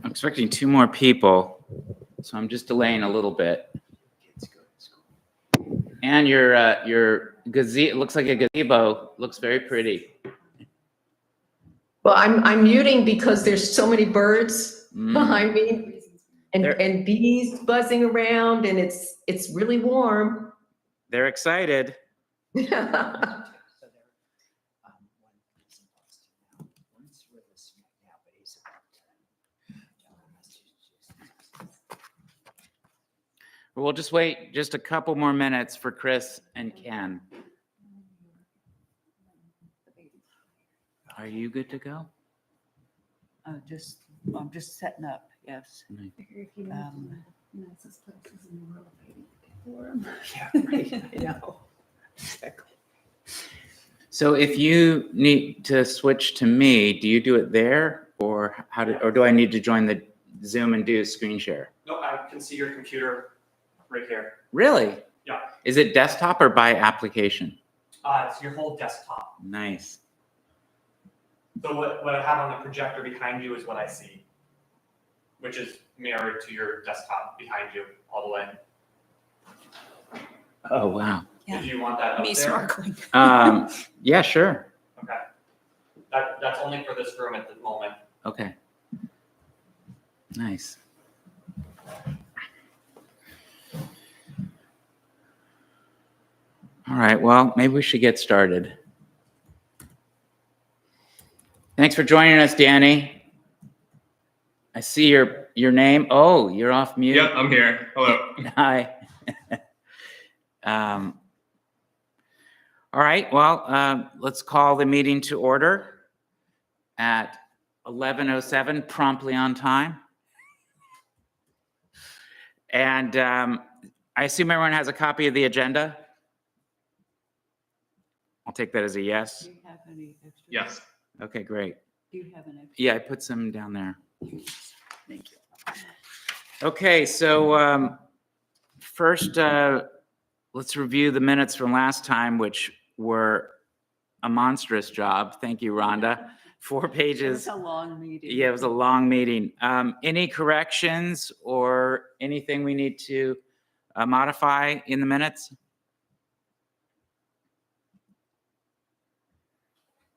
I'm expecting 2 more people, so I'm just delaying a little bit. And your gazebo, it looks like a gazebo, looks very pretty. Well, I'm muting because there's so many birds behind me and bees buzzing around, and it's really warm. They're excited. We'll just wait just a couple more minutes for Chris and Ken. Are you good to go? I'm just setting up, yes. Yeah, right. I know. Exactly. So if you need to switch to me, do you do it there or or do I need to join the Zoom and do a screen share? No, I can see your computer right here. Really? Yeah. Is it desktop or by application? It's your whole desktop. Nice. So what I have on the projector behind you is what I see, which is mirrored to your desktop behind you all the way. Oh, wow. Yeah. Did you want that up Me there? snorkeling. Yeah, sure. Okay. That's only for this room at the moment. Okay. Nice. All right, well, maybe we should get started. Thanks for joining us, Danny. I see your name. Oh, you're off mute. Yep, I'm here. Hello. Hi. All right, well, let's call the meeting to order at 11:07, promptly on time. And I assume everyone has a copy of the agenda? I'll take that as a yes. Do you have any extra? Yes. Okay, great. Do you have an extra? Yeah, I put some down there. Thank you. Okay, so first, let's review the minutes from last time, which were a monstrous job. Thank you, Rhonda. 4 It pages. was a long meeting. Yeah, it was a long meeting. Any corrections or anything we need to modify in the minutes?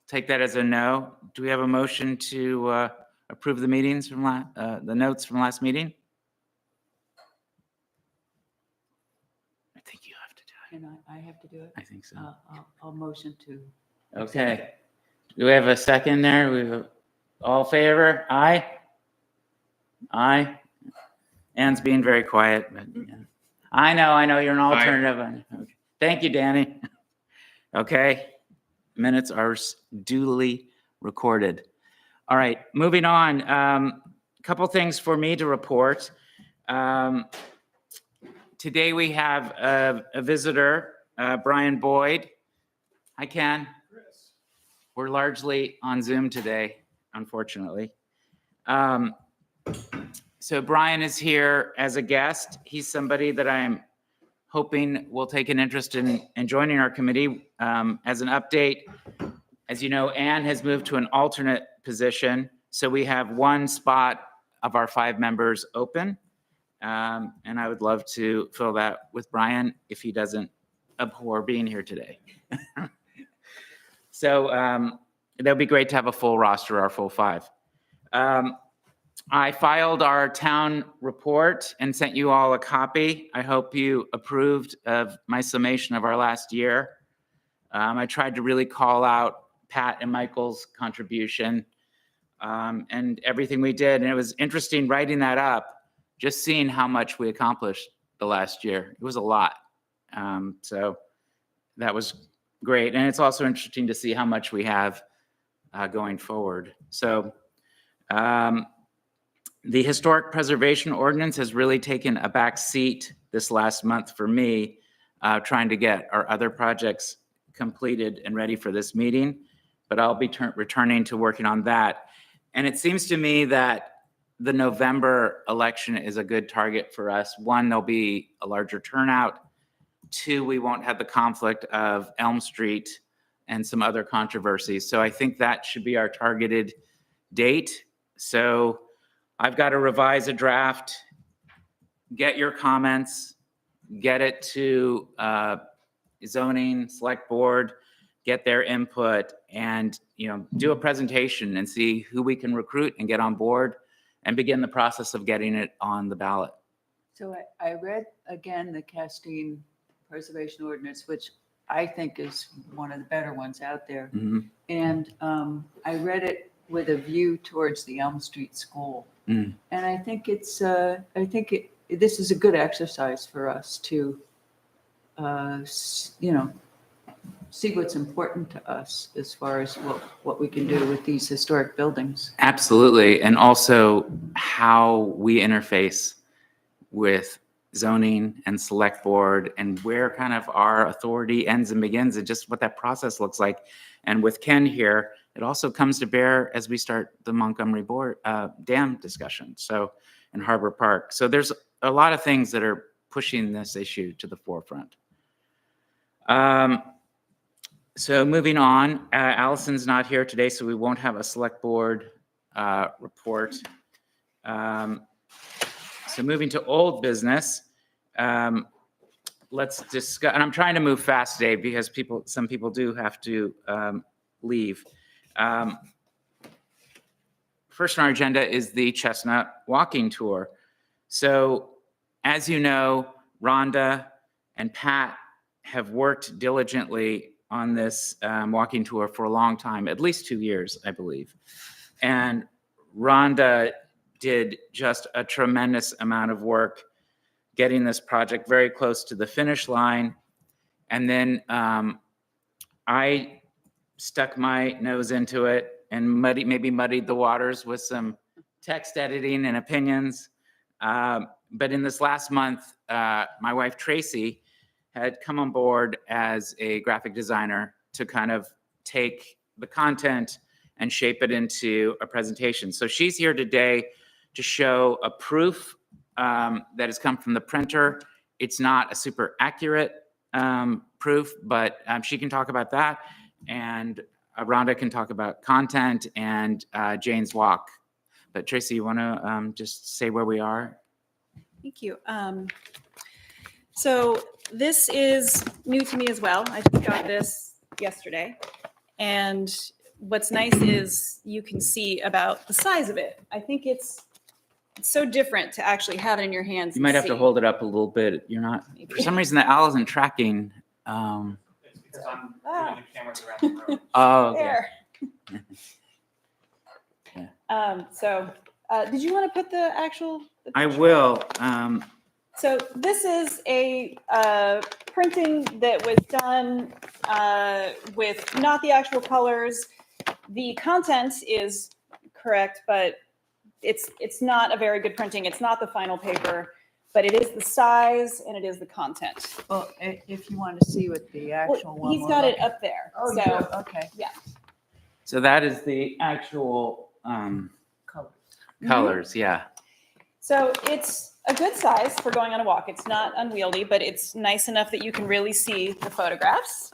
Take that as a no. Do we have a motion to approve the meetings from the notes from last meeting? I think you have to do it. And I have to do it? I think so. I'll motion to. Okay. Do we have a second there? We have all in favor? Aye? Aye? Ann's being very quiet, but yeah. I know, you're an alternative. Okay. Thank you, Danny. Okay. Minutes are duly recorded. All right, moving on. Couple things for me to report. Today we have a visitor, Brian Boyd. Hi, Ken. We're largely on Zoom today, unfortunately. So Brian is here as a guest. He's somebody that I'm hoping will take an interest in joining our committee. As an update, as you know, Ann has moved to an alternate position. So we have 1 spot of our 5 members open. And I would love to fill that with Brian if he doesn't abhor being here today. So that would be great to have a full roster, our full 5. I filed our town report and sent you all a copy. I hope you approved of my summation of our last year. I tried to really call out Pat and Michael's contribution and everything we did. And it was interesting writing that up, just seeing how much we accomplished the last year. It was a lot. So that was great. And it's also interesting to see how much we have going forward. So the historic preservation ordinance has really taken a back seat this last month for me, trying to get our other projects completed and ready for this meeting, but I'll be returning to working on that. And it seems to me that the November election is a good target for us. 1, there'll be a larger turnout. 2, we won't have the conflict of Elm Street and some other controversies. So I think that should be our targeted date. So I've got to revise a draft, get your comments, get it to zoning, select board, get their input, and, you know, do a presentation and see who we can recruit and get on board and begin the process of getting it on the ballot. So I read again the Castine Preservation Ordinance, which I think is one of the better ones out there. Mhm. And I read it with a view towards the Elm Street School. Mm. And I think this is a good exercise for us to, you know, see what's important to us as far as what we can do with these historic buildings. Absolutely. And also how we interface with zoning and select board and where kind of our authority ends and begins and just what that process looks like. And with Ken here, it also comes to bear as we start the Montgomery Dam discussion. So in Harbor Park. So there's a lot of things that are pushing this issue to the forefront. So moving on, Allison's not here today, so we won't have a select board report. So moving to old business, let's discuss, and I'm trying to move fast today because some people do have to leave. First on our agenda is the Chestnut Walking Tour. So as you know, Rhonda and Pat have worked diligently on this walking tour for a long time, at least 2 years, I believe. And Rhonda did just a tremendous amount of work getting this project very close to the finish line. And then I stuck my nose into it and maybe muddied the waters with some text editing and opinions. But in this last month, my wife Tracy had come on board as a graphic designer to kind of take the content and shape it into a presentation. So she's here today to show a proof that has come from the printer. It's not a super accurate proof, but she can talk about that. And Rhonda can talk about content and Jane's walk. But Tracy, you want to just say where we are? Thank you. So this is new to me as well. I just got this yesterday. And what's nice is you can see about the size of it. I think it's so different to actually have it in your hands. You might and have to see. hold it up a little bit. You're not, for some reason, the owl isn't tracking. It's because I'm moving the cameras around the room. Oh, okay. There. So did you want to put the actual? I will. So this is a printing that was done with not the actual colors. The content is correct, but it's not a very good printing. It's not the final paper, but it is the size and it is the content. Well, if you want to see what the actual one. He's will got look- it up there. Oh, So yeah, okay. So that is the actual Colors. colors, yeah. So it's a good size for going on a walk. It's not unwieldy, but it's nice enough that you can really see the photographs.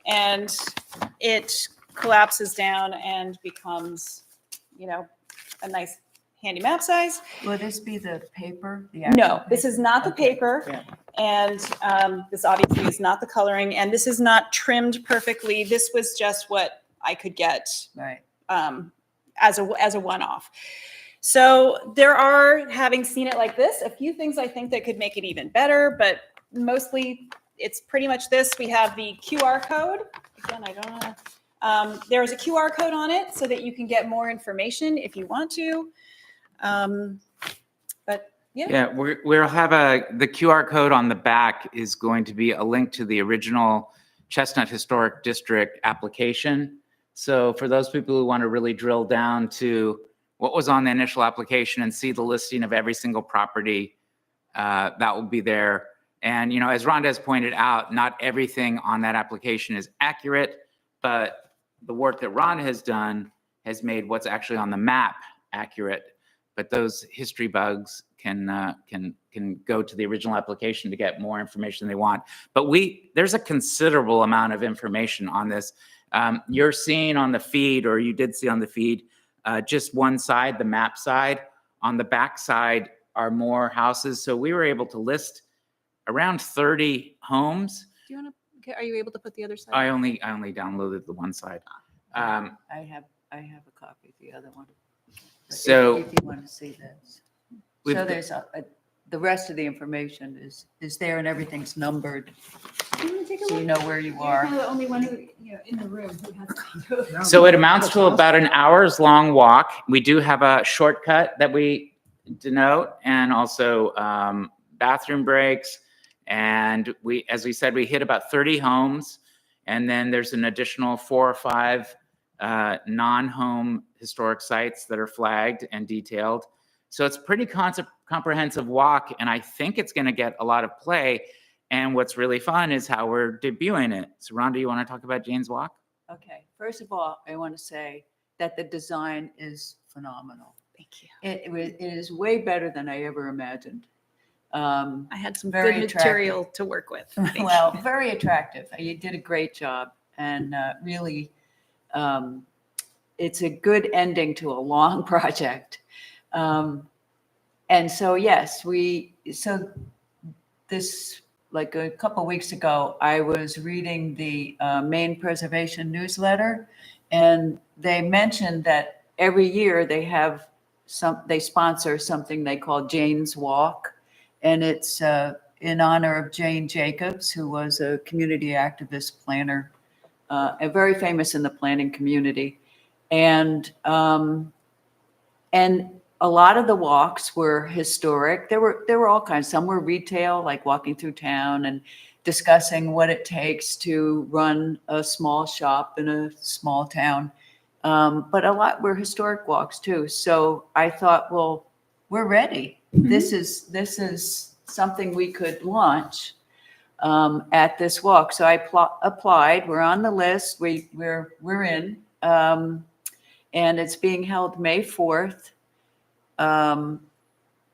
And it collapses down and becomes, you know, a nice handy map size. Will this be the paper? The No, actual this is not the Okay, paper. yeah. And this obviously is not the coloring. And this is not trimmed perfectly. This was just what I could get Right. as a one-off. So there are, having seen it like this, a few things I think that could make it even better, but mostly it's pretty much this. We have the QR code. Again, I don't know. There is a QR code on it so that you can get more information if you want to. But yeah. Yeah, we'll have the QR code on the back is going to be a link to the original Chestnut Historic District application. So for those people who want to really drill down to what was on the initial application and see the listing of every single property, that will be there. And, you know, as Rhonda has pointed out, not everything on that application is accurate, but the work that Rhonda has done has made what's actually on the map accurate. But those history bugs can go to the original application to get more information they want. But there's a considerable amount of information on this. You're seeing on the feed, or you did see on the feed, just one side, the map side. On the backside are more houses. So we were able to list around 30 homes. Do you want to, are you able to put the other side? I only downloaded the one side. I have a copy of the other one. But So- if you want to see this. We've- So there's the rest of the information is there and everything's numbered, Do you want to take a so you look? know where you You're are. kind of the only one who, in the room who has a copy of it. So it amounts to about an hour's long walk. We do have a shortcut that we denote and also bathroom breaks. And as we said, we hit about 30 homes. And then there's an additional 4 or 5 non-home historic sites that are flagged and detailed. So it's pretty comprehensive walk. And I think it's going to get a lot of play. And what's really fun is how we're debuting it. So Rhonda, you want to talk about Jane's Walk? Okay, first of all, I want to say that the design is phenomenal. Thank you. It is way better than I ever imagined. I had some Very good attractive. material to work with. Thank Well, you. very attractive. You did a great job, and really, it's a good ending to a long project. And so, yes, this, like a couple of weeks ago, I was reading the Maine Preservation newsletter, and they mentioned that every year they sponsor something they call Jane's Walk, and it's in honor of Jane Jacobs, who was a community activist planner, and very famous in the planning community. And a lot of the walks were historic. There were all kinds. Some were retail, like walking through town and discussing what it takes to run a small shop in a small town. But a lot were historic walks too. So I thought, well, we're ready. This is something we could launch at this walk. So I applied. We're on the list. We're in, and it's being held May 4th.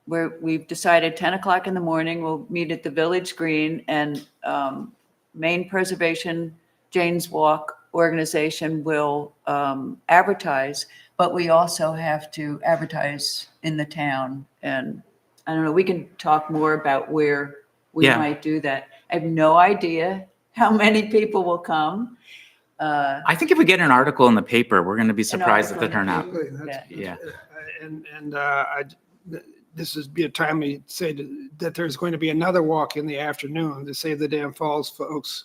We've decided 10 o'clock in the morning, we'll meet at the Village Green, and Maine Preservation Jane's Walk organization will advertise, but we also have to advertise in the town. And I don't know, we can talk more about where we Yeah. might do that. I have no idea how many people will come. I think if we get an article in the paper, we're going to be surprised at the article in the turnout. paper. Absolutely, that's- Yeah. And this is be a timely say that there's going to be another walk in the afternoon to Save the Dam Falls folks.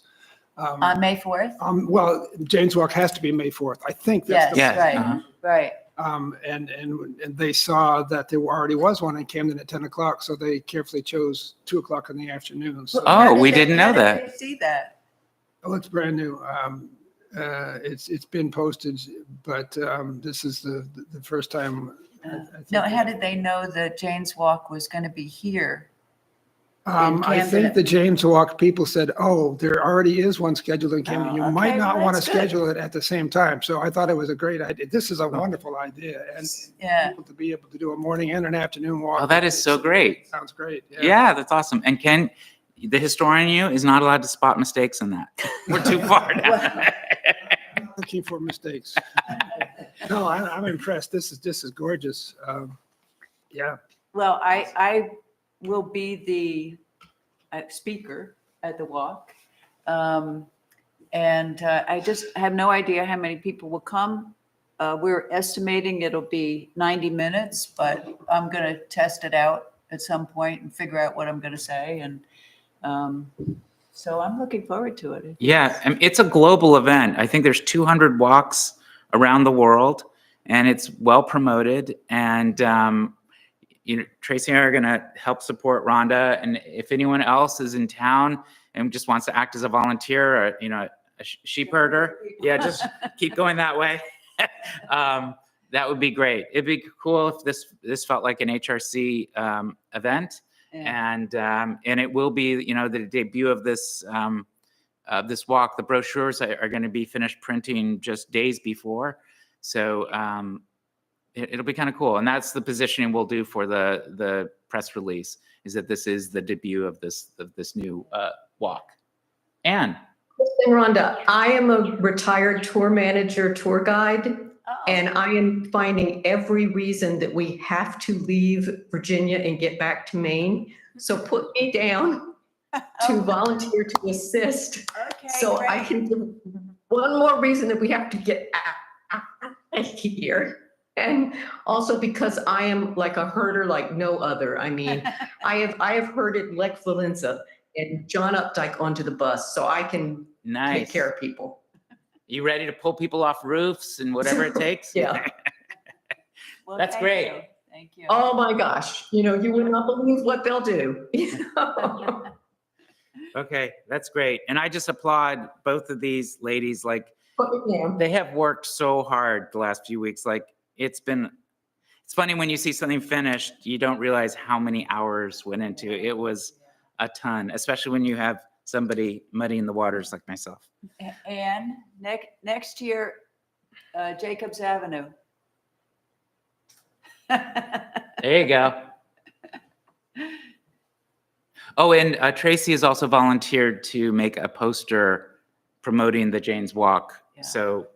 On May 4th? Well, Jane's Walk has to be May 4th. I think that's Yes, the. Yeah, right, uh-huh. right. And they saw that there already was one in Camden at 10 o'clock, so they carefully chose 2 o'clock in the afternoon. So Oh, How did we they- didn't know how did that. they see that? it looks brand new. It's been posted, but this is the first time. I think- No, how did they know that Jane's Walk was going to be here? I Camden? think the James Walk people said, oh, there already is one scheduled in Camden. You Oh, might okay, not well, want to that's good. schedule it at the same time. So I thought it was a great idea. This is a wonderful idea. And Yeah. to be able to do a morning and an afternoon walk. Oh, that is so great. Sounds great. Yeah, that's awesome. And Ken, the historian you is not allowed to spot mistakes in that. We're too far now. Looking for mistakes. No, I'm impressed. This is gorgeous. Yeah. Well, I will be the speaker at the walk. And I just have no idea how many people will come. We're estimating it'll be 90 minutes, but I'm going to test it out at some point and figure out what I'm going to say. And so I'm looking forward to it. Yeah, and it's a global event. I think there's 200 walks around the world, and it's well promoted. And Tracy and I are going to help support Rhonda. And if anyone else is in town and just wants to act as a volunteer, or a sheep herder, yeah, just keep going that way. That would be great. It'd be cool if this felt like an HRC event. Yeah. And it will be, the debut of this walk. The brochures are going to be finished printing just days before, so it'll be kind of cool. And that's the positioning we'll do for the press release, is that this is the debut of this new walk. Anne, And Rhonda, I am a retired tour manager, tour guide. And I am finding every reason that we have to leave Virginia and get back to Maine. So put me down to volunteer to assist. Okay, So I great. can do one more reason that we have to get out of here. And also because I am like a herder like no other. I mean, I have herded Lech Walesa and John Updike onto the bus, so I can take Nice. care of people. You ready to pull people off roofs and whatever it takes? Yeah. Well, That's thank great. you. Thank you. Oh my gosh, you would not believe what they'll do. Okay, that's great. And I just applaud both of these ladies. Like, Put me down. they have worked so hard the last few weeks. Like, it's funny when you see something finished, you don't realize how many hours went into it. It was a ton, especially when you have somebody muddying the waters like myself. And next year, Jacobs Avenue. There you go. Oh, and Tracy has also volunteered to make a poster promoting the Jane's Walk. Yeah. So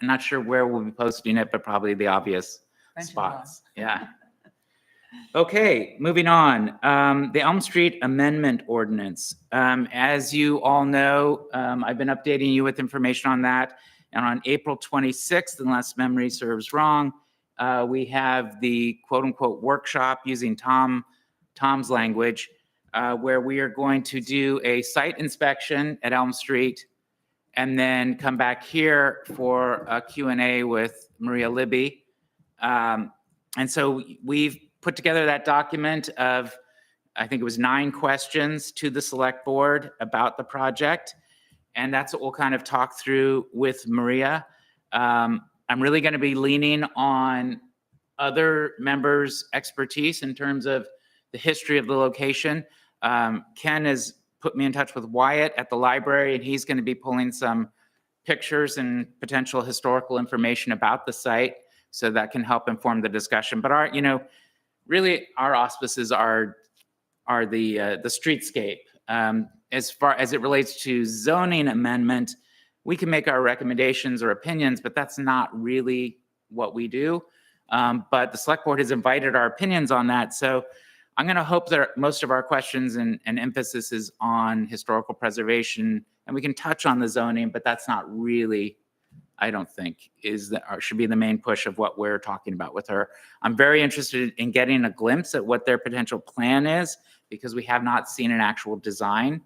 I'm not sure where we'll be posting it, but probably the obvious French spots. Yeah. Okay, moving on. The Elm Street Amendment Ordinance. As you all know, I've been updating you with information on that. And on April 26th, unless memory serves wrong, we have the quote unquote workshop using Tom's language, where we are going to do a site inspection at Elm Street and then come back here for a Q&A with Maria Libby. And so we've put together that document of, I think it was 9 questions to the select board about the project. And that's what we'll kind of talk through with Maria. I'm really going to be leaning on other members' expertise in terms of the history of the location. Ken has put me in touch with Wyatt at the library, and he's going to be pulling some pictures and potential historical information about the site, so that can help inform the discussion. But really our auspices are the streetscape. As far as it relates to zoning amendment, we can make our recommendations or opinions, but that's not really what we do. But the select board has invited our opinions on that. So I'm going to hope that most of our questions and emphasis is on historical preservation, and we can touch on the zoning, but that's not really, I don't think, should be the main push of what we're talking about with her. I'm very interested in getting a glimpse at what their potential plan is, because we have not seen an actual design.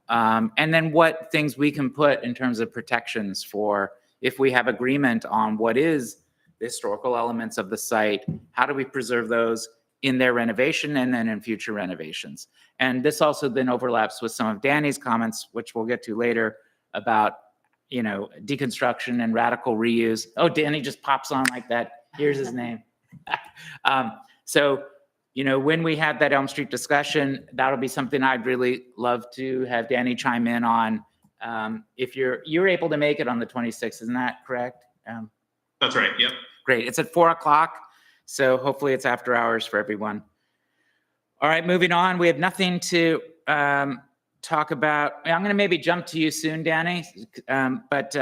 And then what things we can put in terms of protections for if we have agreement on what is the historical elements of the site, how do we preserve those in their renovation and then in future renovations. And this also then overlaps with some of Danny's comments, which we'll get to later, about deconstruction and radical reuse. Oh, Danny just pops on like that. Here's his name. So, when we have that Elm Street discussion, that'll be something I'd really love to have Danny chime in on. If you're able to make it on the 26th, isn't that correct? That's right. Yep. Great. It's at 4:00. So hopefully it's after hours for everyone. All right, moving on. We have nothing to talk about. I'm going to maybe jump to you soon, Danny, but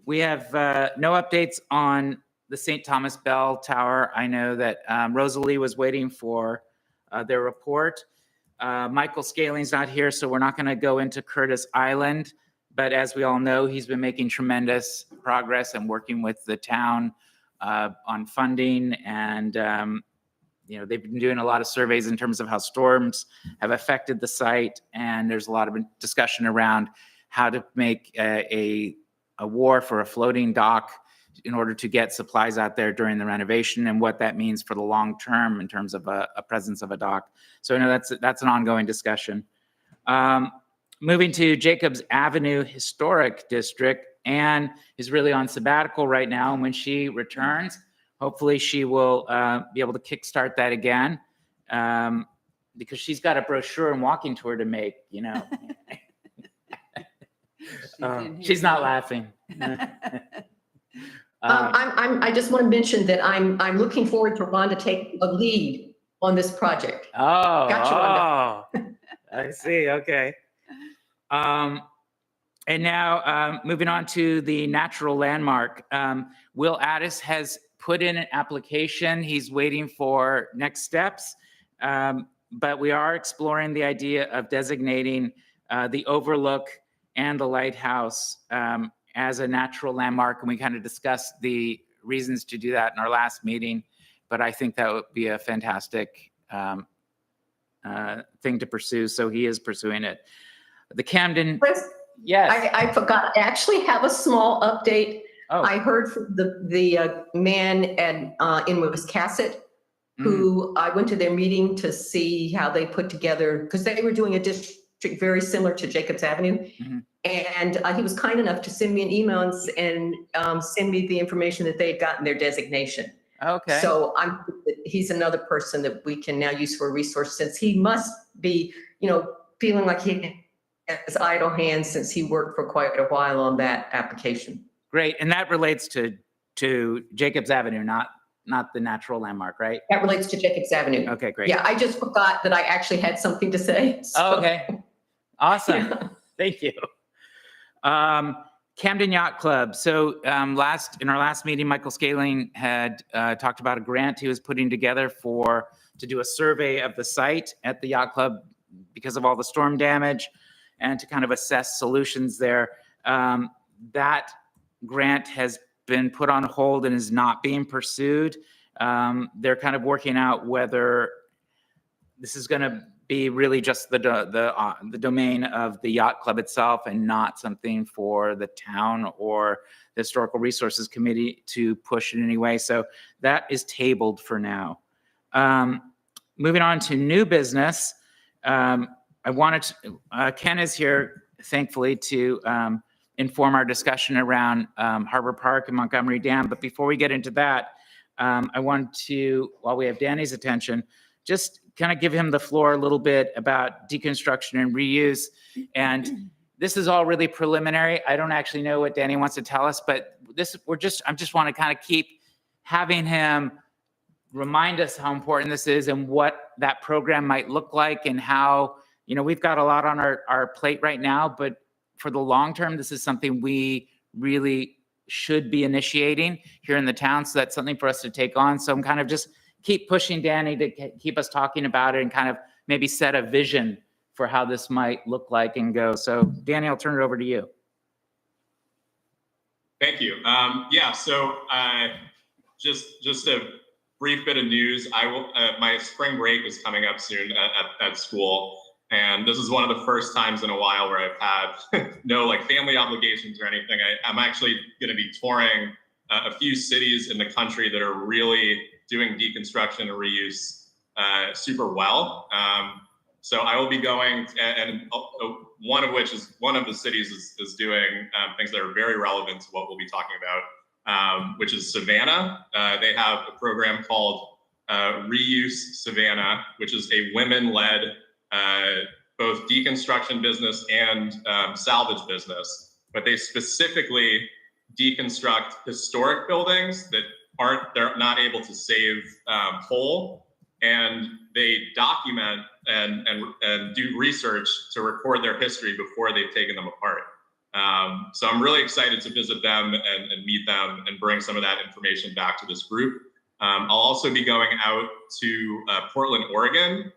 we have no updates on the St. Thomas Bell Tower. I know that Rosalie was waiting for their report. Michael Scaling's not here, so we're not going to go into Curtis Island. But as we all know, he's been making tremendous progress and working with the town on funding. And, they've been doing a lot of surveys in terms of how storms have affected the site. And there's a lot of discussion around how to make a war for a floating dock in order to get supplies out there during the renovation, and what that means for the long term in terms of a presence of a dock. So I know that's an ongoing discussion. Moving to Jacobs Avenue Historic District, Anne is really on sabbatical right now. And when she returns, hopefully she will be able to kickstart that again, because she's got a brochure and walking tour to make, She's not laughing. I just want to mention that I'm looking forward to Rhonda taking a lead on this project. Oh, Gotcha, I see. Okay. And now, moving on to the natural landmark. Will Addis has put in an application. He's waiting for next steps. But we are exploring the idea of designating the Overlook and the lighthouse as a natural landmark. And we kind of discussed the reasons to do that in our last meeting. But I think that would be a fantastic thing to pursue. So he is pursuing it. The Camden, Chris, yes. I forgot, I actually have a small update. Oh, I heard from the man in Wiscasset, who I went to their meeting to see how they put together, because they were doing a district very similar to Jacobs Avenue. Mhm. And he was kind enough to send me an email and send me the information that they had gotten their designation. okay. So he's another person that we can now use for a resource, since he must be, feeling like he has idle hands since he worked for quite a while on that application. Great. And that relates to Jacobs Avenue, not the natural landmark, right? That relates to Jacobs Avenue. Okay, great. Yeah, I just forgot that I actually had something to say. Oh, so- okay. Awesome. Yeah. Thank you. Camden Yacht Club. So in our last meeting, Michael Scaling had talked about a grant he was putting together to do a survey of the site at the yacht club because of all the storm damage and to kind of assess solutions there. That grant has been put on hold and is not being pursued. They're kind of working out whether this is going to be really just the domain of the yacht club itself and not something for the town or the Historical Resources Committee to push in any way. So that is tabled for now. Moving on to new business, I wanted to, Ken is here, thankfully, to inform our discussion around Harbor Park and Montgomery Dam. But before we get into that, I want to, while we have Danny's attention, just kind of give him the floor a little bit about deconstruction and reuse. And this is all really preliminary. I don't actually know what Danny wants to tell us, but I just want to kind of keep having him remind us how important this is and what that program might look like and how, we've got a lot on our plate right now, but for the long term, this is something we really should be initiating here in the town. So that's something for us to take on. So I'm kind of just keep pushing Danny to keep us talking about it and kind of maybe set a vision for how this might look like and go. So Danny, I'll turn it over to you. Thank you. So just a brief bit of news. My spring break is coming up soon at school. And this is one of the first times in a while where I've had no family obligations or anything. I'm actually going to be touring a few cities in the country that are really doing deconstruction and reuse super well. So I will be going, and one of the cities is doing things that are very relevant to what we'll be talking about, which is Savannah. They have a program called Reuse Savannah, which is a women-led both deconstruction business and salvage business, but they specifically deconstruct historic buildings that they're not able to save whole, and they document and do research to record their history before they've taken them apart. So I'm really excited to visit them and meet them and bring some of that information back to this group. I'll also be going out to Portland, Oregon.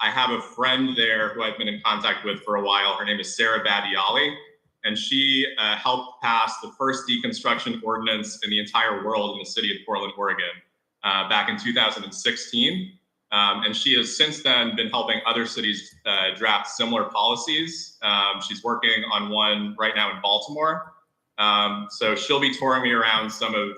I have a friend there who I've been in contact with for a while. Her name is Sarah Badiali, and she helped pass the first deconstruction ordinance in the entire world in the city of Portland, Oregon, back in 2016. And she has since then been helping other cities draft similar policies. She's working on one right now in Baltimore. So she'll be touring me around some of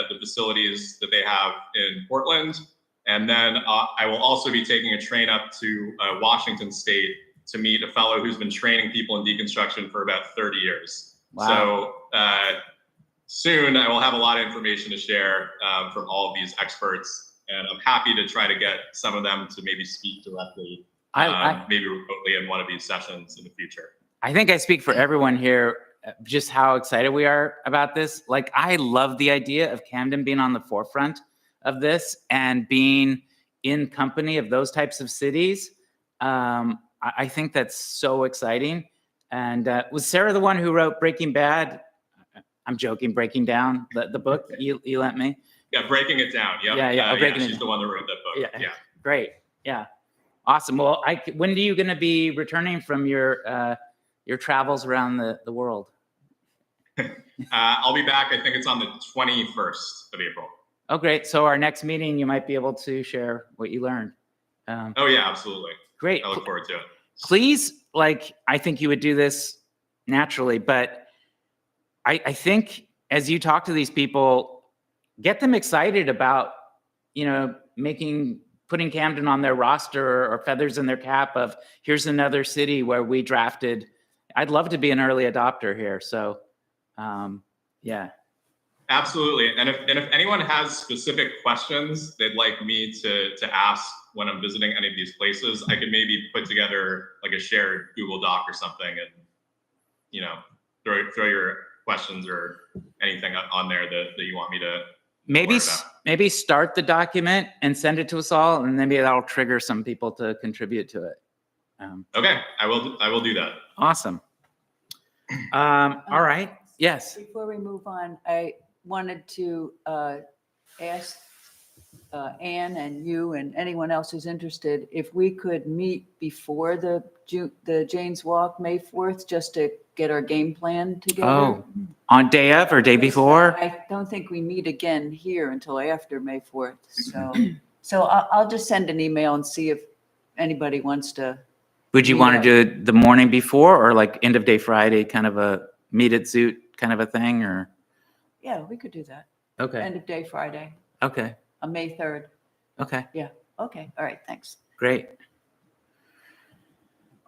the facilities that they have in Portland. And then I will also be taking a train up to Washington State to meet a fellow who's been training people in deconstruction for about 30 years. Wow. So soon I will have a lot of information to share from all of these experts. And I'm happy to try to get some of them to maybe speak directly, maybe remotely in one of these sessions in the future. I think I speak for everyone here, just how excited we are about this. I love the idea of Camden being on the forefront of this and being in company of those types of cities. I think that's so exciting. And was Sarah the one who wrote Breaking Bad? I'm joking, Breaking Down, the book you lent me? Yeah, breaking it down. Yep. Yeah, Breaking It she's Down. the one that wrote that book. Yeah. Yeah. Great. Yeah. Awesome. Well, when are you going to be returning from your travels around the world? I'll be back. I think it's on the 21st of April. Oh, great. So our next meeting, you might be able to share what you learned. Oh yeah, absolutely. Great. I look forward to it. Please, I think you would do this naturally, but I think as you talk to these people, get them excited about, putting Camden on their roster or feathers in their cap of here's another city where we drafted. I'd love to be an early adopter here. So, yeah. Absolutely. And if anyone has specific questions they'd like me to ask when I'm visiting any of these places, I could maybe put together like a shared Google Doc or something and, throw your questions or anything on there that you want me to Maybe start the document and send it to us all, and maybe that'll trigger some people to contribute to it. Okay, I will do that. Awesome. All right. Yes. Before we move on, I wanted to ask Anne and you and anyone else who's interested, if we could meet before the Jane's Walk, May 4th, just to get our game plan together. Oh, on day of or day before? I don't think we meet again here until after May 4th. So I'll just send an email and see if anybody wants to. Would you want to do it the morning before or like end of day Friday, kind of a meet at Zoot kind of a thing, or? Yeah, we could do that. Okay. End of day Friday, Okay. on May 3rd. Okay. Okay, all right, thanks. Great.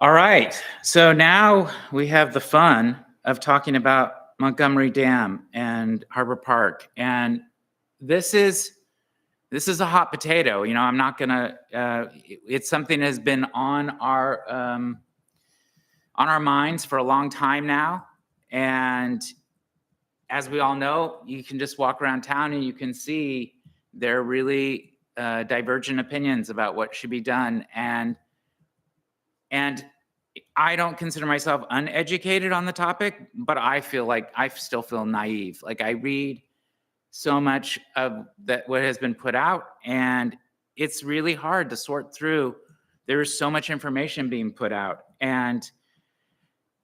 All right. So now we have the fun of talking about Montgomery Dam and Harbor Park. And this is a hot potato. I'm not gonna, it's something that has been on our minds for a long time now. And as we all know, you can just walk around town and you can see there are really divergent opinions about what should be done. And I don't consider myself uneducated on the topic, but I feel like I still feel naive. Like I read so much of that what has been put out, and it's really hard to sort through. There is so much information being put out, and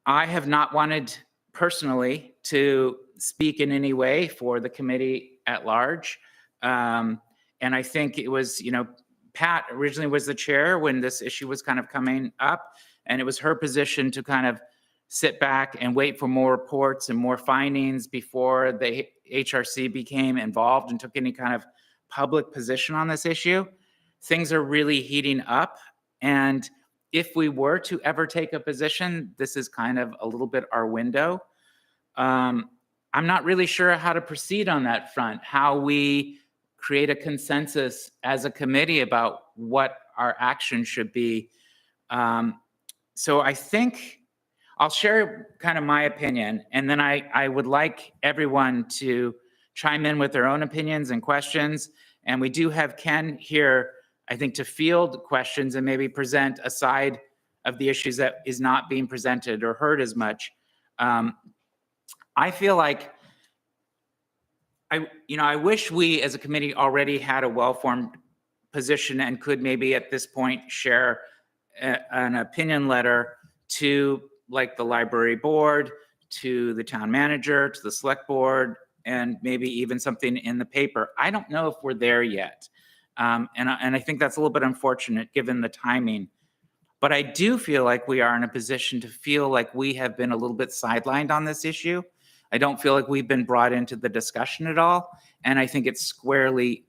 I have not wanted personally to speak in any way for the committee at large. And I think it was, Pat originally was the chair when this issue was kind of coming up, and it was her position to kind of sit back and wait for more reports and more findings before the HRC became involved and took any kind of public position on this issue. Things are really heating up. And if we were to ever take a position, this is kind of a little bit our window. I'm not really sure how to proceed on that front, how we create a consensus as a committee about what our action should be. So I think I'll share kind of my opinion, and then I would like everyone to chime in with their own opinions and questions. And we do have Ken here, I think, to field questions and maybe present a side of the issues that is not being presented or heard as much. I feel like I wish we as a committee already had a well-formed position and could maybe at this point share an opinion letter to like the library board, to the town manager, to the select board, and maybe even something in the paper. I don't know if we're there yet. And I think that's a little bit unfortunate given the timing. But I do feel like we are in a position to feel like we have been a little bit sidelined on this issue. I don't feel like we've been brought into the discussion at all. And I think it squarely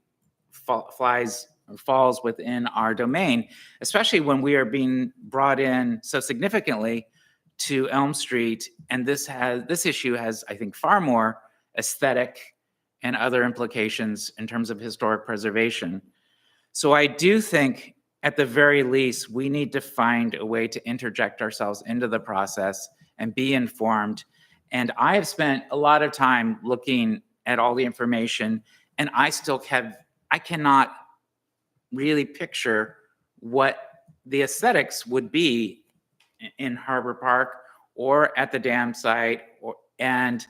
falls within our domain, especially when we are being brought in so significantly to Elm Street. And this issue has, I think, far more aesthetic and other implications in terms of historic preservation. So I do think at the very least, we need to find a way to interject ourselves into the process and be informed. And I have spent a lot of time looking at all the information, and I cannot really picture what the aesthetics would be in Harbor Park or at the dam site, and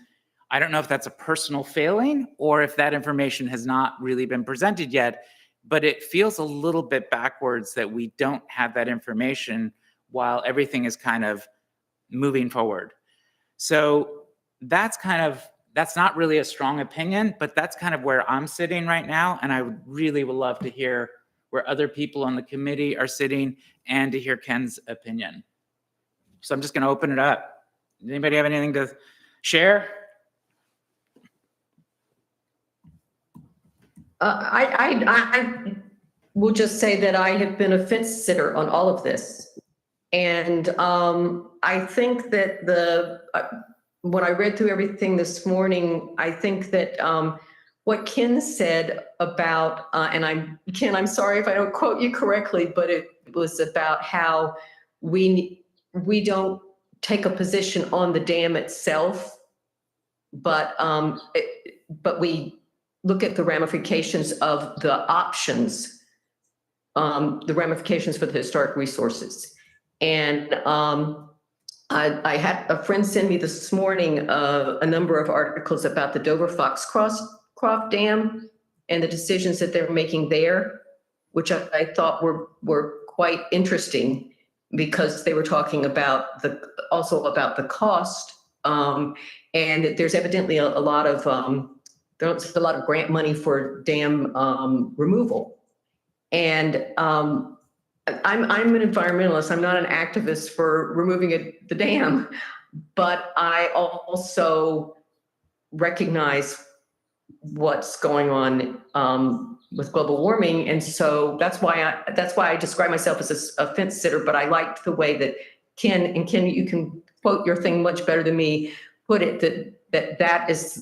I don't know if that's a personal failing or if that information has not really been presented yet, but it feels a little bit backwards that we don't have that information while everything is kind of moving forward. So that's not really a strong opinion, but that's kind of where I'm sitting right now. And I would love to hear where other people on the committee are sitting and to hear Ken's opinion. So I'm just going to open it up. Does anybody have anything to share? I will just say that I have been a fence sitter on all of this. And I think that when I read through everything this morning, I think that what Ken said about, Ken, I'm sorry if I don't quote you correctly, but it was about how we don't take a position on the dam itself, but we look at the ramifications of the options, the ramifications for the historic resources. And I had a friend send me this morning a number of articles about the Dover Foxcroft Dam and the decisions that they're making there, which I thought were quite interesting, because they were talking about also about the cost, and that there's evidently a lot of grant money for dam removal. And I'm an environmentalist. I'm not an activist for removing the dam, but I also recognize what's going on with global warming, and so that's why I describe myself as a fence sitter. But I liked the way that Ken, you can quote your thing much better than me, put it, that's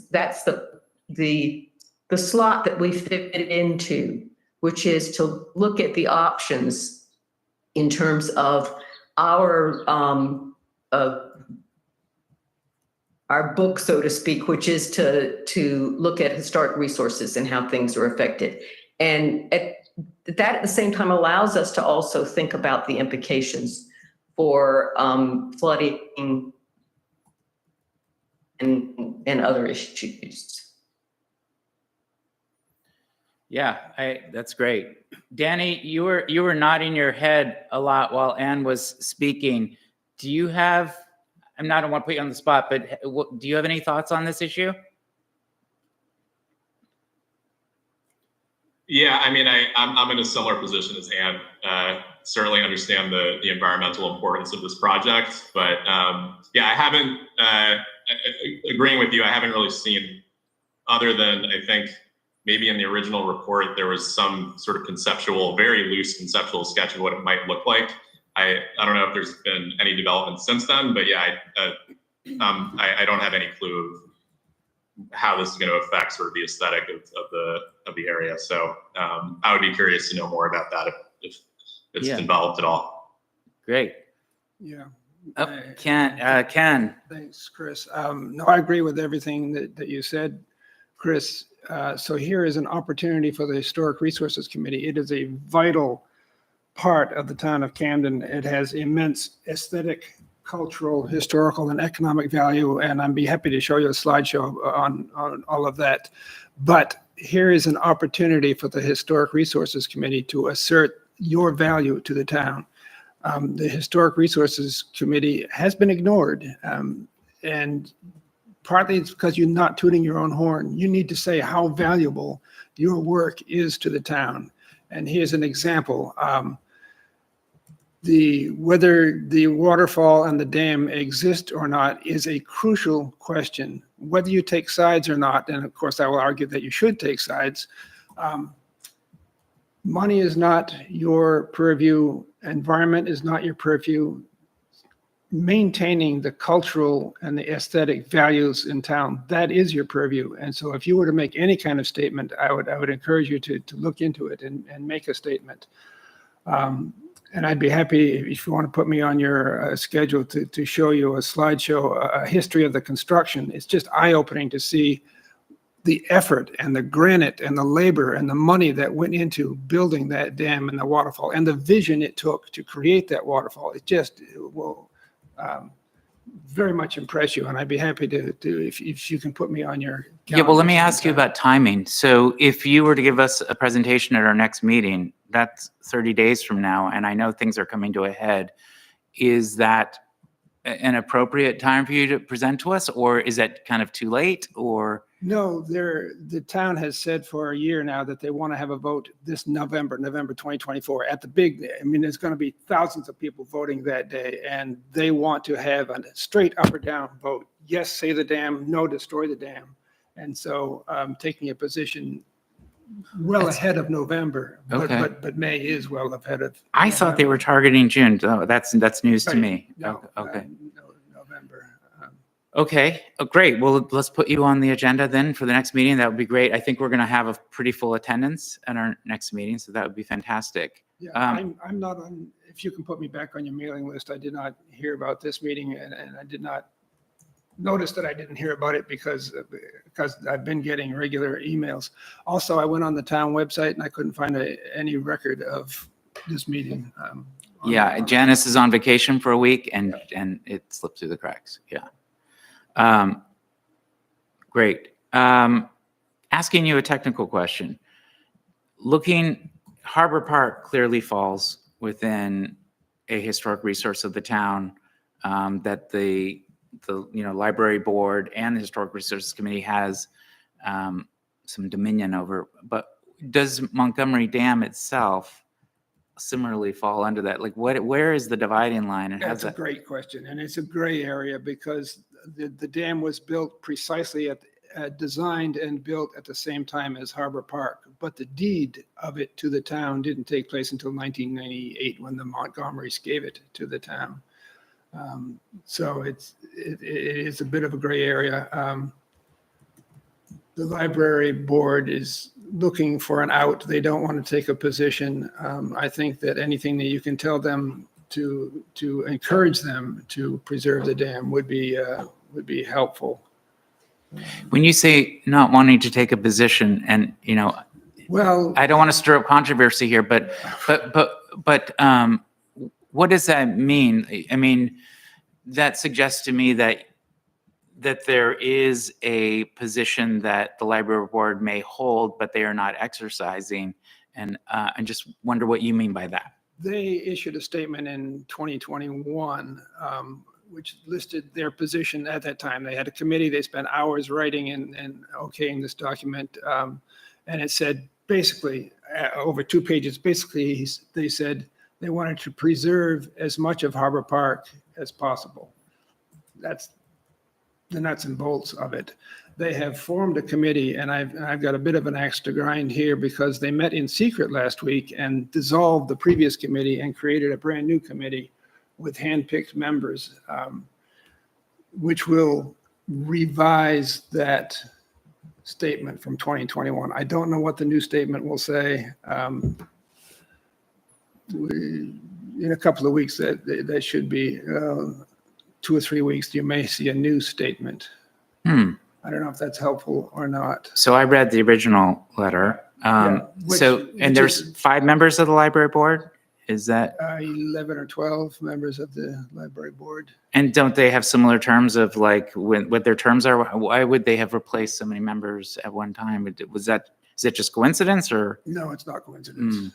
the slot that we fit it into, which is to look at the options in terms of our book, so to speak, which is to look at historic resources and how things are affected. And that at the same time allows us to also think about the implications for flooding and other issues. Yeah, that's great. Danny, you were nodding your head a lot while Ann was speaking. Do you have, I don't want to put you on the spot, but do you have any thoughts on this issue? Yeah, I mean, I'm in a similar position as Ann. Certainly understand the environmental importance of this project, but yeah, I haven't, agreeing with you, I haven't really seen, other than I think maybe in the original report, there was some sort of conceptual, very loose conceptual sketch of what it might look like. I don't know if there's been any development since then, but yeah, I don't have any clue of how this is going to affect sort of the aesthetic of the area. So I would be curious to know more about that if it's developed at all. Great. Yeah. Ken. Thanks, Chris. No, I agree with everything that you said, Chris. So here is an opportunity for the Historic Resources Committee. It is a vital part of the town of Camden. It has immense aesthetic, cultural, historical, and economic value, and I'd be happy to show you a slideshow on all of that. But here is an opportunity for the Historic Resources Committee to assert your value to the town. The Historic Resources Committee has been ignored, and partly it's because you're not tooting your own horn. You need to say how valuable your work is to the town. And here's an example. Whether the waterfall and the dam exist or not is a crucial question. Whether you take sides or not, and of course I will argue that you should take sides, money is not your purview, environment is not your purview. Maintaining the cultural and the aesthetic values in town, that is your purview. And so if you were to make any kind of statement, I would encourage you to look into it and make a statement. And I'd be happy if you want to put me on your schedule to show you a slideshow, a history of the construction. It's just eye-opening to see the effort and the granite and the labor and the money that went into building that dam and the waterfall and the vision it took to create that waterfall. It just will very much impress you, and I'd be happy to if you can put me on your. Yeah, well, let me calendar ask you sometime. about timing. So if you were to give us a presentation at our next meeting, that's 30 days from now, and I know things are coming to a head. Is that an appropriate time for you to present to us, or is that kind of too late, or? No, the town has said for a year now that they want to have a vote this November 2024 at the big, I mean, there's going to be thousands of people voting that day, and they want to have a straight up or down vote. Yes, save the dam, no, destroy the dam. And so taking a position well That's- ahead of November, Okay. but May is well ahead of. I thought they were targeting June. Oh, that's news to Right. me. No, Okay. November. Okay, great. Well, let's put you on the agenda then for the next meeting. That would be great. I think we're going to have a pretty full attendance at our next meeting, so that would be fantastic. Yeah, Um, I'm not on, if you can put me back on your mailing list, I did not hear about this meeting and I did not notice that I didn't hear about it because I've been getting regular emails. Also, I went on the town website and I couldn't find any record of this meeting. Yeah, Janice is on vacation for a week and it slipped through the cracks. Yeah. Great. Asking you a technical question. Harbor Park clearly falls within a historic resource of the town that the library board and the Historic Resources Committee has some dominion over. But does Montgomery Dam itself similarly fall under that? Like, where is the dividing line? And how's That's a that? great question, and it's a gray area because the dam was built precisely designed and built at the same time as Harbor Park, but the deed of it to the town didn't take place until 1998 when the Montgomerys gave it to the town. So it is a bit of a gray area. The library board is looking for an out. They don't want to take a position. I think that anything that you can tell them to encourage them to preserve the dam would be helpful. When you say not wanting to take a position, and Well, I don't want to stir up controversy here, but what does that mean? I mean, that suggests to me that there is a position that the library board may hold, but they are not exercising, and I just wonder what you mean by that. they issued a statement in 2021, which listed their position at that time. They had a committee, they spent hours writing and okaying this document. And it said, basically, over 2 pages, basically, they said they wanted to preserve as much of Harbor Park as possible. That's the nuts and bolts of it. They have formed a committee, and I've got a bit of an axe to grind here because they met in secret last week and dissolved the previous committee and created a brand new committee with handpicked members, which will revise that statement from 2021. I don't know what the new statement will say. In a couple of weeks, that should be 2 or 3 weeks, you may see a new statement. I don't know if that's helpful or not. So I read the original letter. Yeah, And there's 5 members of the library board? Is that, 11 or 12 members of the library board. and don't they have similar terms of like what their terms are? Why would they have replaced so many members at one time? Is it just coincidence or? No, it's not coincidence.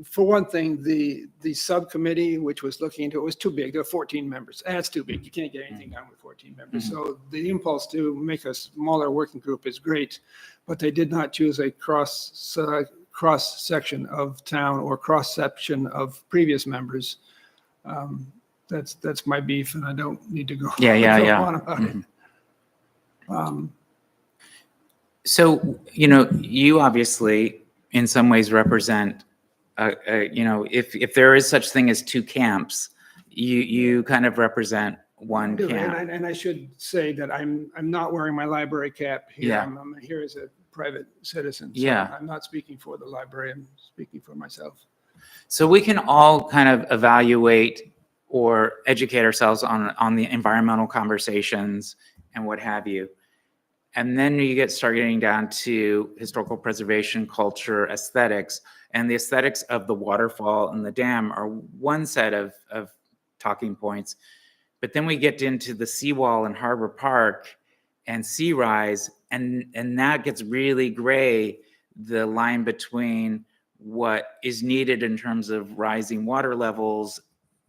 For one thing, the subcommittee, which was looking into it, was too big. There were 14 members. That's too big. You can't get anything done with 14 members. So the impulse to make a smaller working group is great, but they did not choose a cross section of town or cross section of previous members. That's my beef, and I don't need to go Yeah. on about it. So, you obviously in some ways represent, if there is such thing as 2 camps, you kind of represent one do, camp. and I should say that I'm not wearing my library cap here. Yeah. I'm here as a private citizen. So Yeah. I'm not speaking for the library. I'm speaking for myself. So we can all kind of evaluate or educate ourselves on the environmental conversations and what have you. And then you start getting down to historical preservation, culture, aesthetics, and the aesthetics of the waterfall and the dam are one set of talking points. But then we get into the seawall in Harbor Park and sea rise, and that gets really gray, the line between what is needed in terms of rising water levels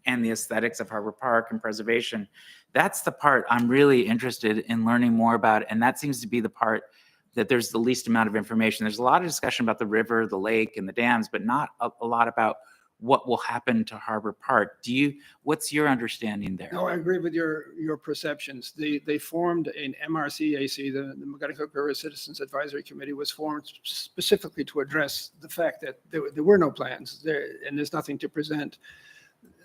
and the aesthetics of Harbor Park and preservation. That's the part I'm really interested in learning more about. And that seems to be the part that there's the least amount of information. There's a lot of discussion about the river, the lake, and the dams, but not a lot about what will happen to Harbor Park. What's your understanding there? No, I agree with your perceptions. They formed an MRCAC, the McGonagall River Citizens Advisory Committee was formed specifically to address the fact that there were no plans there, and there's nothing to present.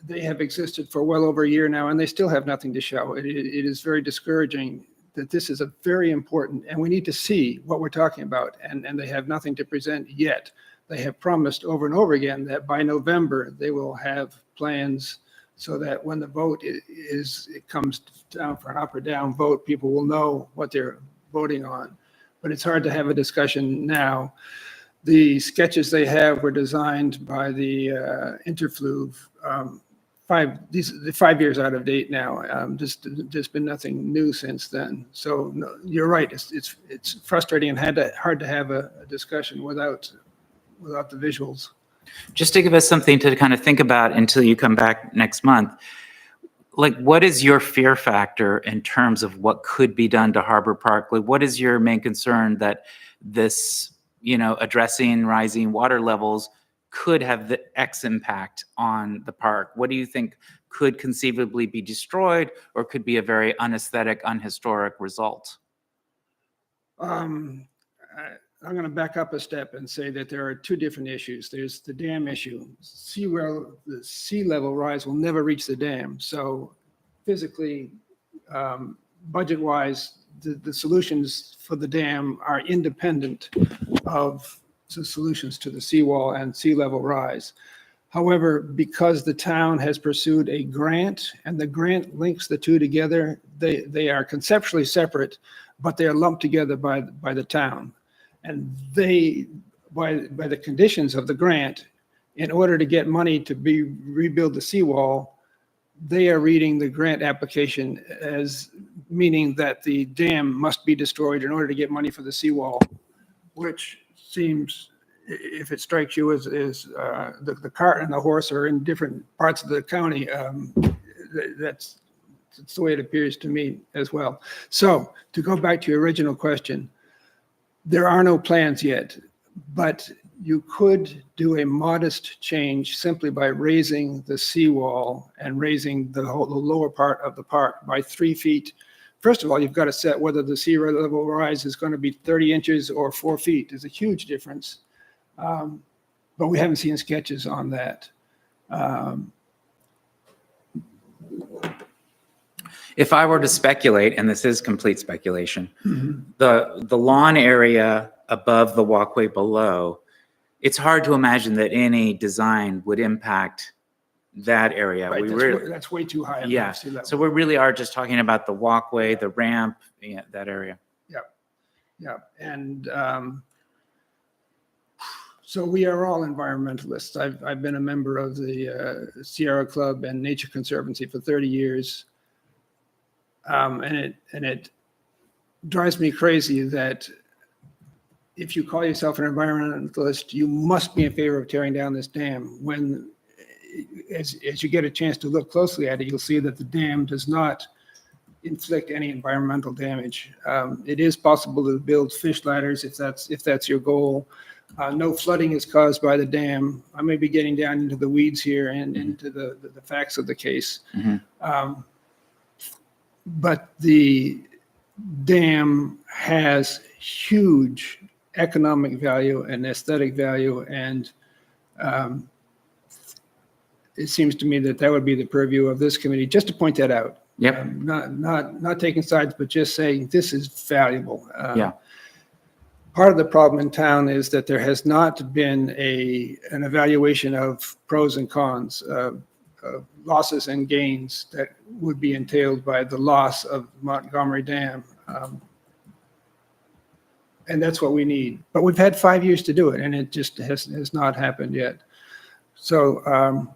They have existed for well over a year now, and they still have nothing to show. It is very discouraging that this is a very important, and we need to see what we're talking about, and they have nothing to present yet. They have promised over and over again that by November, they will have plans so that when the vote it comes down for an up or down vote, people will know what they're voting on. But it's hard to have a discussion now. The sketches they have were designed by the Interfluve. 5 years out of date now. There's been nothing new since then. So no, you're right. It's frustrating and hard to have a discussion without the visuals. Just to give us something to kind of think about until you come back next month, like, what is your fear factor in terms of what could be done to Harbor Park? Like, what is your main concern that this, addressing rising water levels could have the X impact on the park? What do you think could conceivably be destroyed or could be a very unaesthetic, unhistoric result? I'm going to back up a step and say that there are two different issues. There's the dam issue. The sea level rise will never reach the dam. So physically, budget-wise, the solutions for the dam are independent of the solutions to the seawall and sea level rise. However, because the town has pursued a grant and the grant links the two together, they are conceptually separate, but they are lumped together by the town. And by the conditions of the grant, in order to get money to rebuild the seawall, they are reading the grant application as meaning that the dam must be destroyed in order to get money for the seawall, which seems, if it strikes you as the cart and the horse are in different parts of the county, that's the way it appears to me as well. So to go back to your original question, there are no plans yet, but you could do a modest change simply by raising the seawall and raising the lower part of the park by 3 feet. First of all, you've got to set whether the sea level rise is going to be 30 inches or 4 feet. There's a huge difference, but we haven't seen sketches on that. If I were to speculate, and this is complete speculation, Mm-hmm. the lawn area above the walkway below, it's hard to imagine that any design would impact that area. Right, that's way too high. Yeah, Sea level. so we really are just talking about the walkway, the ramp, that area. Yeah, and so we are all environmentalists. I've been a member of the Sierra Club and Nature Conservancy for 30 years. And it drives me crazy that if you call yourself an environmentalist, you must be in favor of tearing down this dam. When, as you get a chance to look closely at it, you'll see that the dam does not inflict any environmental damage. It is possible to build fish ladders if that's your goal. No flooding is caused by the dam. I may be getting down into the weeds here and into the facts of the case. Mm-hmm. But the dam has huge economic value and aesthetic value, and it seems to me that would be the purview of this committee, just to point that out. Yep. Not taking sides, but just saying this is valuable. Yeah. Part of the problem in town is that there has not been an evaluation of pros and cons, losses and gains that would be entailed by the loss of Montgomery Dam. And that's what we need. But we've had 5 years to do it, and it just has not happened yet. So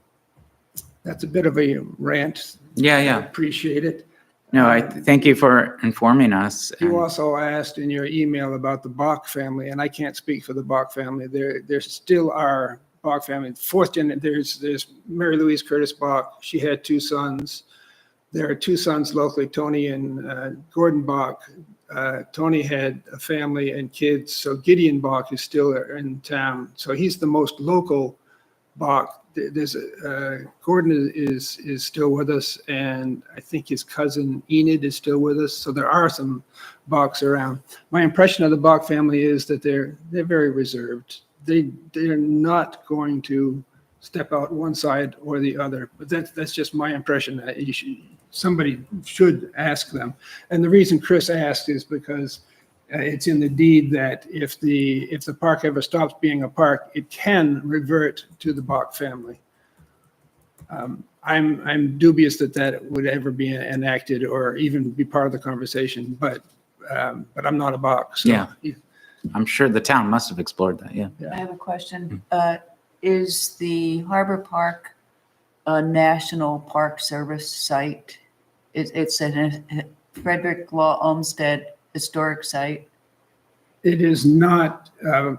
That's a bit of a rant. Yeah, I yeah. appreciate it. No, I thank you for informing us. You and- also asked in your email about the Bach family, and I can't speak for the Bach family. There still are Bach family. Fourth gen, there's Mary Louise Curtis Bach. She had 2 sons. There are 2 sons locally, Tony and Gordon Bach. Tony had a family and kids, so Gideon Bach is still in town. So he's the most local Bach. Gordon is still with us, and I think his cousin Enid is still with us. So there are some Bachs around. My impression of the Bach family is that they're very reserved. They're not going to step out one side or the other. But that's just my impression. Somebody should ask them. And the reason Chris asked is because it's in the deed that if the park ever stops being a park, it can revert to the Bach family. I'm dubious that would ever be enacted or even be part of the conversation, but I'm not a Bach. So. Yeah. I'm sure the town must have explored that, yeah. I have a question. Is the Harbor Park a National Park Service site? It's a Frederick Law Olmsted historic site? It is not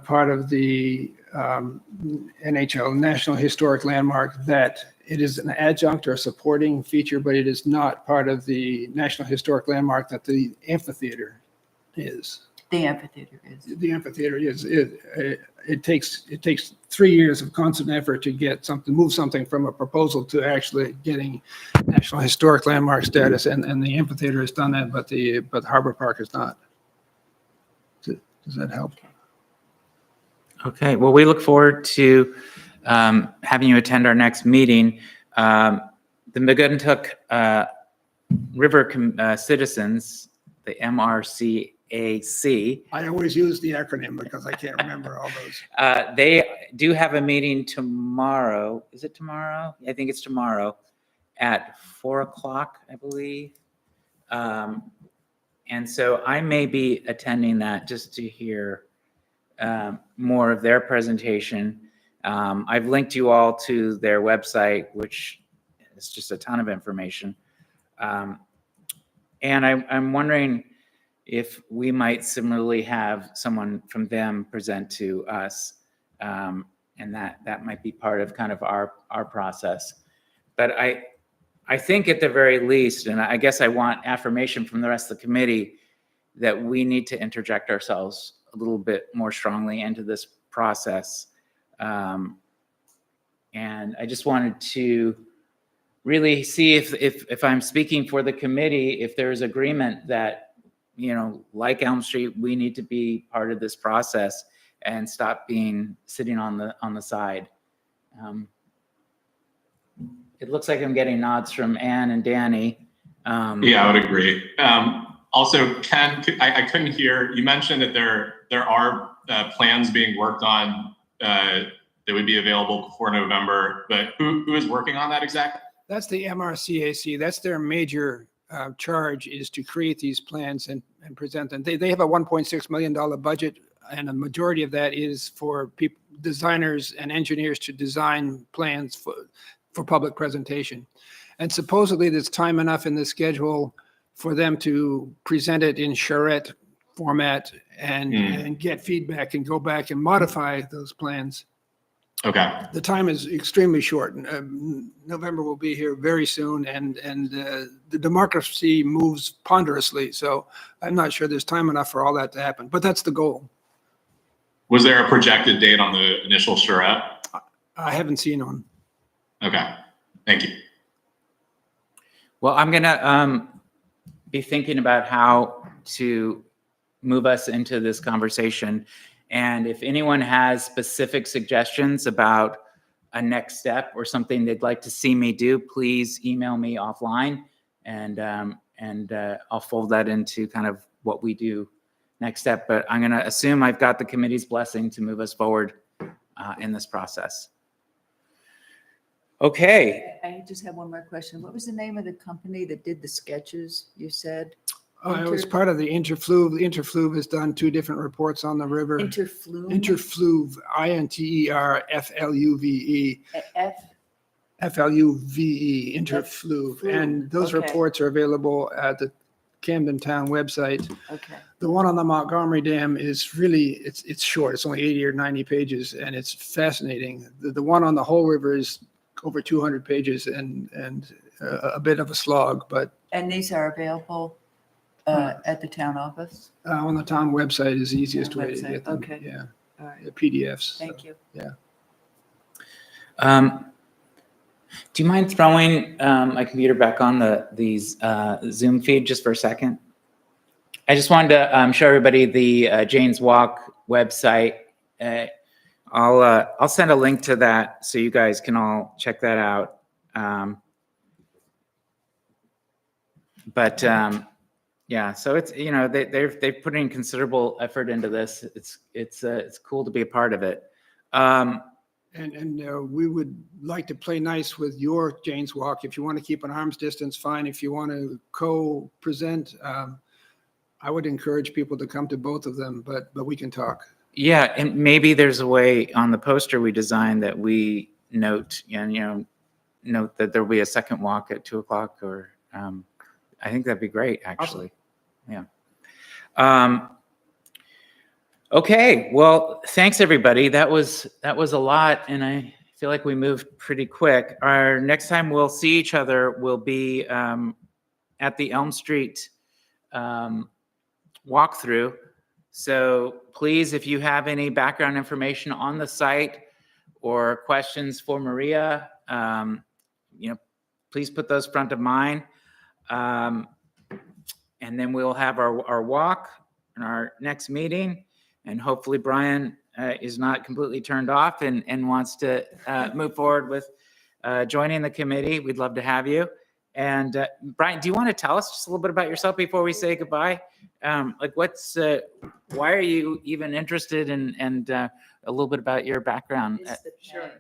part of the NHL, National Historic Landmark, that it is an adjunct or supporting feature, but it is not part of the National Historic Landmark that the amphitheater is. The amphitheater is. The amphitheater is, it takes 3 years of constant effort to move something from a proposal to actually getting National Historic Landmark status, and the amphitheater has done that, but Harbor Park has not. Does that help? Okay, well, we look forward to having you attend our next meeting. The Meguntuck River Citizens, the MRCAC, I always use the acronym because I can't remember all those. they do have a meeting tomorrow. Is it tomorrow? I think it's tomorrow at 4 o'clock, I believe. And so I may be attending that just to hear more of their presentation. I've linked you all to their website, which is just a ton of information. And I'm wondering if we might similarly have someone from them present to us. And that might be part of kind of our process. But I think at the very least, and I guess I want affirmation from the rest of the committee, that we need to interject ourselves a little bit more strongly into this process. And I just wanted to really see if I'm speaking for the committee, if there's agreement that, you know, like Elm Street, we need to be part of this process and stop sitting on the side. It looks like I'm getting nods from Ann and Danny. Yeah, I would agree. Also, Ken, I couldn't hear, you mentioned that there are plans being worked on that would be available before November, but who is working on that exactly? That's the MRCAC. That's their major charge, is to create these plans and present them. They have a $1.6 million budget, and a majority of that is for designers and engineers to design plans for public presentation. And supposedly there's time enough in the schedule for them to present it in charrette format and get feedback and go back and modify those plans. Okay. The time is extremely short. November will be here very soon, and the democracy moves ponderously. So I'm not sure there's time enough for all that to happen, but that's the goal. Was there a projected date on the initial charrette? I haven't seen one. Okay, thank you. Well, I'm gonna be thinking about how to move us into this conversation. And if anyone has specific suggestions about a next step or something they'd like to see me do, please email me offline, and I'll fold that into kind of what we do next step. But I'm gonna assume I've got the committee's blessing to move us forward in this process. Okay. I just have one more question. What was the name of the company that did the sketches you said? It was part of the Interfluve. Interfluve has done 2 different reports on the river. Interflume? Interfluve, INTERFLUVE. F? FLUVE, Interfluve, and those Okay. reports are available at the Camden Town website. Okay. The one on the Montgomery Dam is really, it's short. It's only 80 or 90 pages, and it's fascinating. The one on the whole river is over 200 pages and a bit of a slog, but And these are available at the town office? on the town website is the easiest way to Website, get them. okay. Yeah, All right, the PDFs. thank you. Do you mind throwing my computer back on these Zoom feed just for a second? I just wanted to show everybody the Jane's Walk website. I'll send a link to that so you guys can all check that out. Yeah, so it's, you know, they've put in considerable effort into this. It's cool to be a part of it. And we would like to play nice with your Jane's Walk. If you want to keep an arm's distance, fine. If you want to co-present, I would encourage people to come to both of them, but we can talk. Yeah, and maybe there's a way on the poster we designed that we note, and note that there'll be a second walk at 2:00, or I think that'd be great, actually. Yeah. Okay, well, thanks everybody. That was a lot, and I feel like we moved pretty quick. Our next time we'll see each other will be at the Elm Street walkthrough. So please, if you have any background information on the site or questions for Maria, please put those front of mind. And then we'll have our walk and our next meeting. And hopefully Brian is not completely turned off and wants to move forward with joining the committee. We'd love to have you. And Brian, do you want to tell us just a little bit about yourself before we say goodbye? Like why are you even interested and a little bit about your background? It's the pay, I'm sure.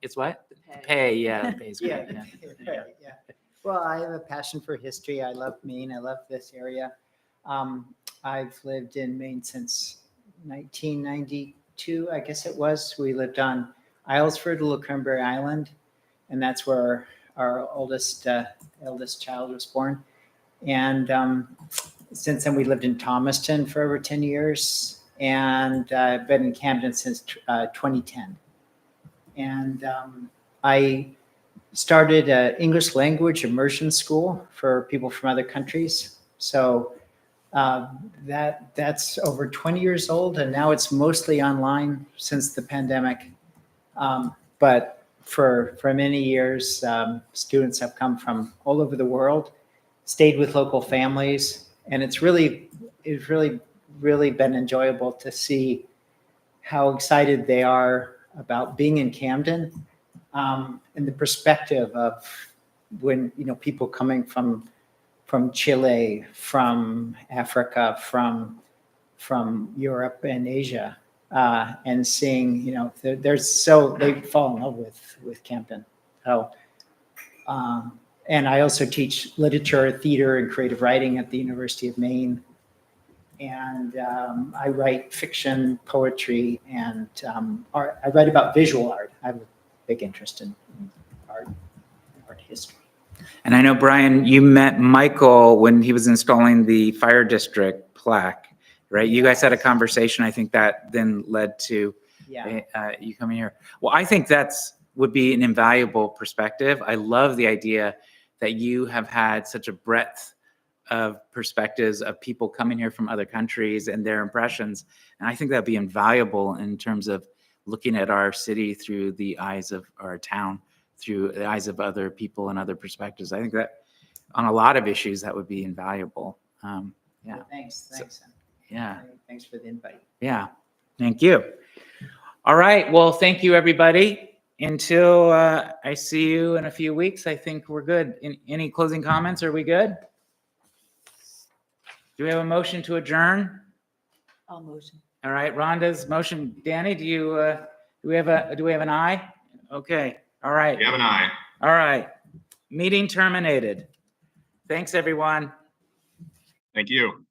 It's what? The pay. Pay, yeah. the pay's Yeah, great, yeah. yeah. Well, I have a passion for history. I love Maine. I love this area. I've lived in Maine since 1992, I guess it was. We lived on Islesford, Little Cranberry Island, and that's where our eldest child was born. And since then, we lived in Thomaston for over 10 years, and I've been in Camden since 2010. And I started an English language immersion school for people from other countries. So that's over 20 years old, and now it's mostly online since the pandemic. But for many years, students have come from all over the world, stayed with local families, and it's really been enjoyable to see how excited they are about being in Camden, and the perspective of when people coming from Chile, from Africa, from Europe and Asia, and seeing they fall in love with Camden. So, and I also teach literature, theater, and creative writing at the University of Maine. And I write fiction, poetry, and art. I write about visual art. I have a big interest in art history. And I know, Brian, you met Michael when he was installing the fire district plaque, right? You guys had a conversation. I think that then led to you coming here. Well, I think would be an invaluable perspective. I love the idea that you have had such a breadth of perspectives of people coming here from other countries and their impressions. And I think that'd be invaluable in terms of looking at our city through the eyes of our town, through the eyes of other people and other perspectives. I think that on a lot of issues, that would be invaluable. Yeah. Well, thanks. Yeah. Thanks for the invite. Yeah. Thank you. All right. Well, thank you, everybody. Until I see you in a few weeks, I think we're good. Any closing comments? Are we good? Do we have a motion to adjourn? I'll motion. All right, Rhonda's motion. Danny, do we have an aye? Okay. All right. You have an eye. All right. Meeting terminated. Thanks, everyone. Thank you.